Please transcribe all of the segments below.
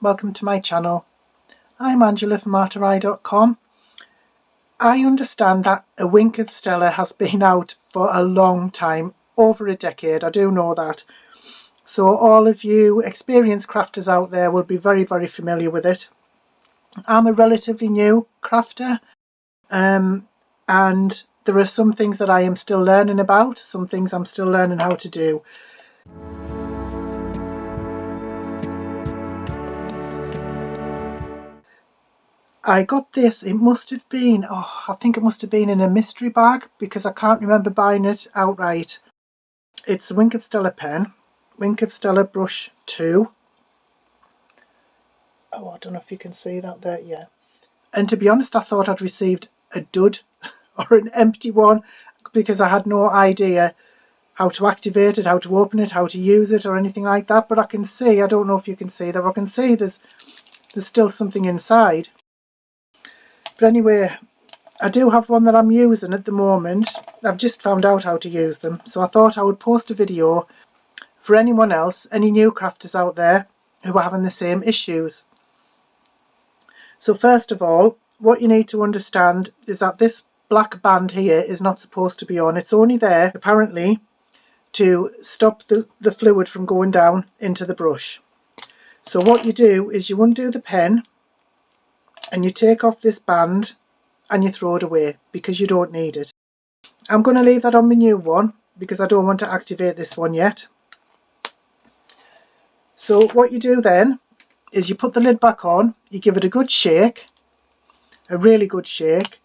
welcome to my channel. I'm Angela from artery.com. I understand that A Wink of Stella has been out for a long time, over a decade, I do know that. So all of you experienced crafters out there will be very familiar with it. I'm a relatively new crafter, and there are some things that I am still learning about, some things I'm still learning how to do. I got this, it must have been, I think it must have been in a mystery bag because I can't remember buying it outright. It's a Wink of Stella pen, Wink of Stella brush 2. Oh, I don't know if you can see that there, yeah. And to be honest, I thought I'd received a dud or an empty one because I had no idea how to activate it, how to open it, how to use it or anything like that. But I can see, I don't know if you can see that, I can see there's still something inside. But anyway, I do have one that I'm using at the moment. I've just found out how to use them, so I thought I would post a video for anyone else, any new crafters out there who are having the same issues. So first of all, what you need to understand is that this black band here is not supposed to be on. It's only there, apparently, to stop the fluid from going down into the brush. So what you do is you undo the pen and you take off this band and you throw it away because you don't need it. I'm going to leave that on my new one because I don't want to activate this one yet. So what you do then is you put the lid back on, you give it a good shake, a really good shake,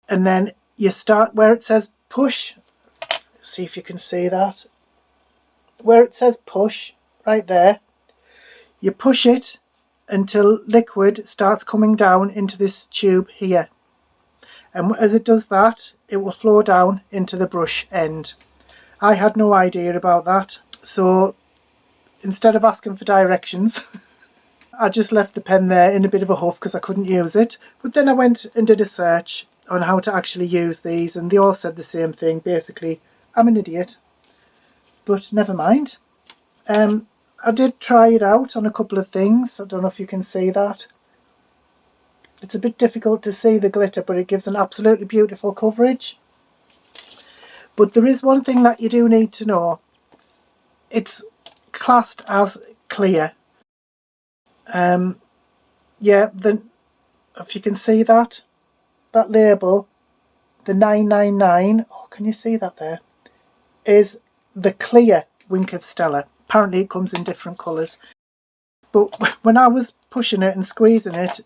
and then you start where it says push. See if you can see that. Where it says push, right there, you push it until liquid starts coming down into this tube here. And as it does that, it will flow down into the brush end. I had no idea about that, so instead of asking for directions, I just left the pen there in a bit of a huff because I couldn't use it. But then I went and did a search on how to actually use these, and they all said the same thing. Basically, I'm an idiot, but never mind. I did try it out on a couple of things. I don't know if you can see that. It's a bit difficult to see the glitter, but it gives an absolutely beautiful coverage. But there is one thing that you do need to know. It's classed as clear. Yeah, if you can see that label, the 999, oh, can you see that there, is the clear Wink of Stella. Apparently it comes in different colours. But when I was pushing it and squeezing it,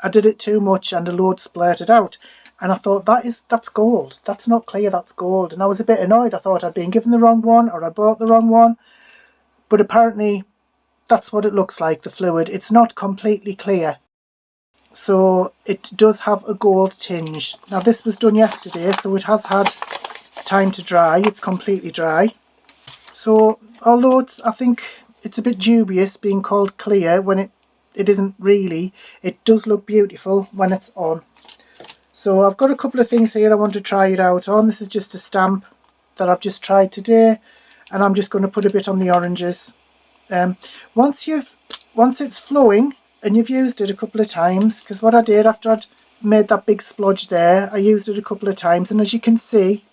I did it too much and a load splurted out. And I thought, that's gold. That's not clear, that's gold. And I was a bit annoyed. I thought I'd been given the wrong one or I bought the wrong one. But apparently that's what it looks like, the fluid. It's not completely clear. So it does have a gold tinge. Now this was done yesterday, so it has had time to dry. It's completely dry. So although I think it's a bit dubious being called clear when it isn't really, it does look beautiful when it's on. So I've got a couple of things here I want to try it out on. This is just a stamp that I've just tried today, and I'm just going to put a bit on the oranges. Once it's flowing and you've used it a couple of times, because what I did after I'd made that big splodge there, I used it a couple of times, and as you can see,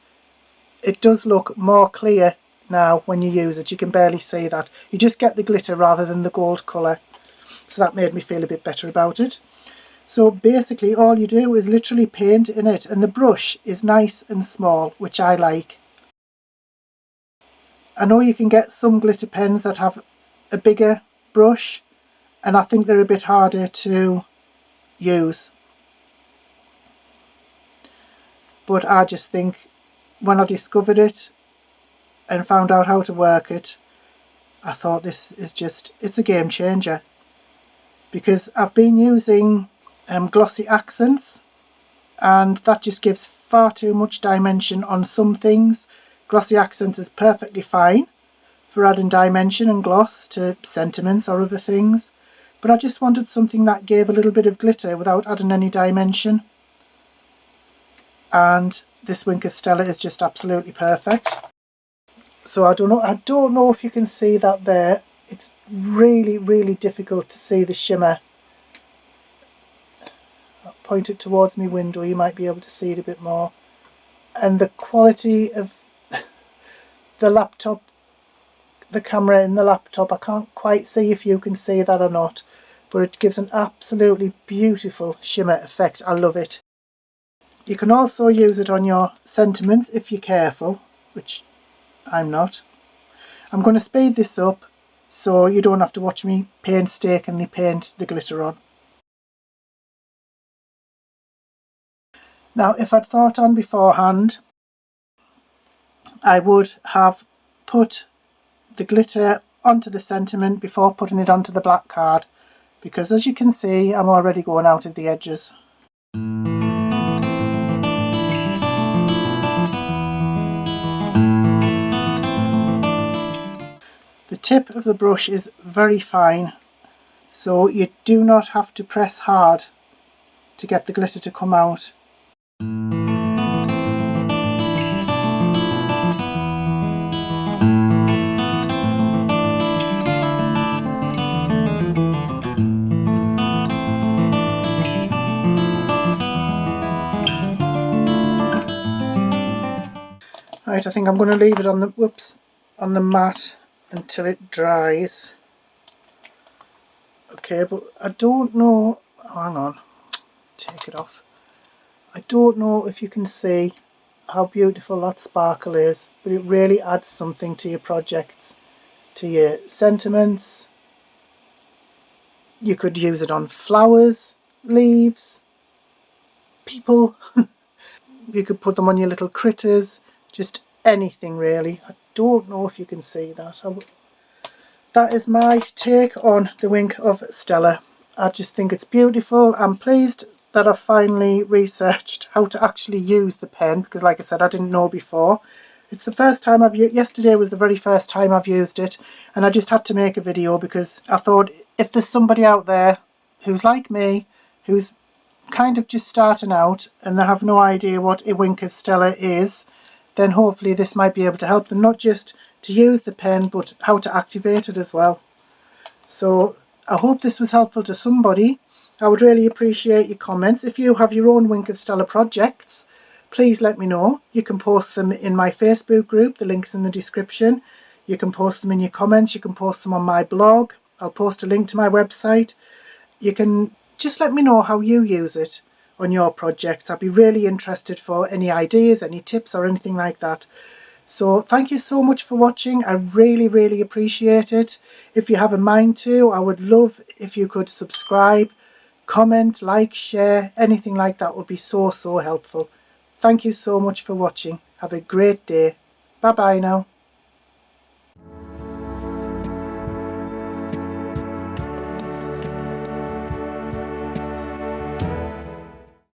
it does look more clear now when you use it. You can barely see that. You just get the glitter rather than the gold colour. So that made me feel a bit better about it. So basically all you do is literally paint in it, and the brush is nice and small, which I like. I know you can get some glitter pens that have a bigger brush, and I think they're a bit harder to use. But I just think when I discovered it and found out how to work it, I thought this is it's a game changer. Because I've been using glossy accents, and that just gives far too much dimension on some things. Glossy accents is perfectly fine for adding dimension and gloss to sentiments or other things, but I just wanted something that gave a little bit of glitter without adding any dimension, and this Wink of Stella is just absolutely perfect. So I don't know if you can see that there. It's really, really difficult to see the shimmer. I'll point it towards my window, you might be able to see it a bit more. And the quality of the laptop, the camera in the laptop, I can't quite see if you can see that or not, but it gives an absolutely beautiful shimmer effect. I love it. You can also use it on your sentiments if you're careful, which I'm not. I'm going to speed this up so you don't have to watch me painstakingly paint the glitter on. Now, if I'd thought on beforehand, I would have put the glitter onto the sentiment before putting it onto the black card, because as you can see, I'm already going out of the edges. The tip of the brush is very fine, so you do not have to press hard to get the glitter to come out. Right, I think I'm going to leave it on the mat until it dries. Okay, but I don't know, oh, hang on, take it off. I don't know if you can see how beautiful that sparkle is, but it really adds something to your projects, to your sentiments. You could use it on flowers, leaves, people. You could put them on your little critters, just anything really. I don't know if you can see that. That is my take on the Wink of Stella. I just think it's beautiful. I'm pleased that I finally researched how to actually use the pen, because like I said, I didn't know before. It's the first time yesterday was the very first time I've used it, and I just had to make a video because I thought if there's somebody out there who's like me, who's kind of just starting out and they have no idea what a Wink of Stella is, then hopefully this might be able to help them, not just to use the pen but how to activate it as well. So I hope this was helpful to somebody. I would really appreciate your comments. If you have your own Wink of Stella projects, please let me know. You can post them in my Facebook group, the link's in the description. You can post them in your comments, you can post them on my blog. I'll post a link to my website. You can just let me know how you use it on your projects. I'd be really interested for any ideas, any tips or anything like that. So thank you so much for watching. I really, really appreciate it. If you have a mind to, I would love if you could subscribe, comment, like, share, anything like that would be so, so helpful. Thank you so much for watching. Have a great day. Bye bye now.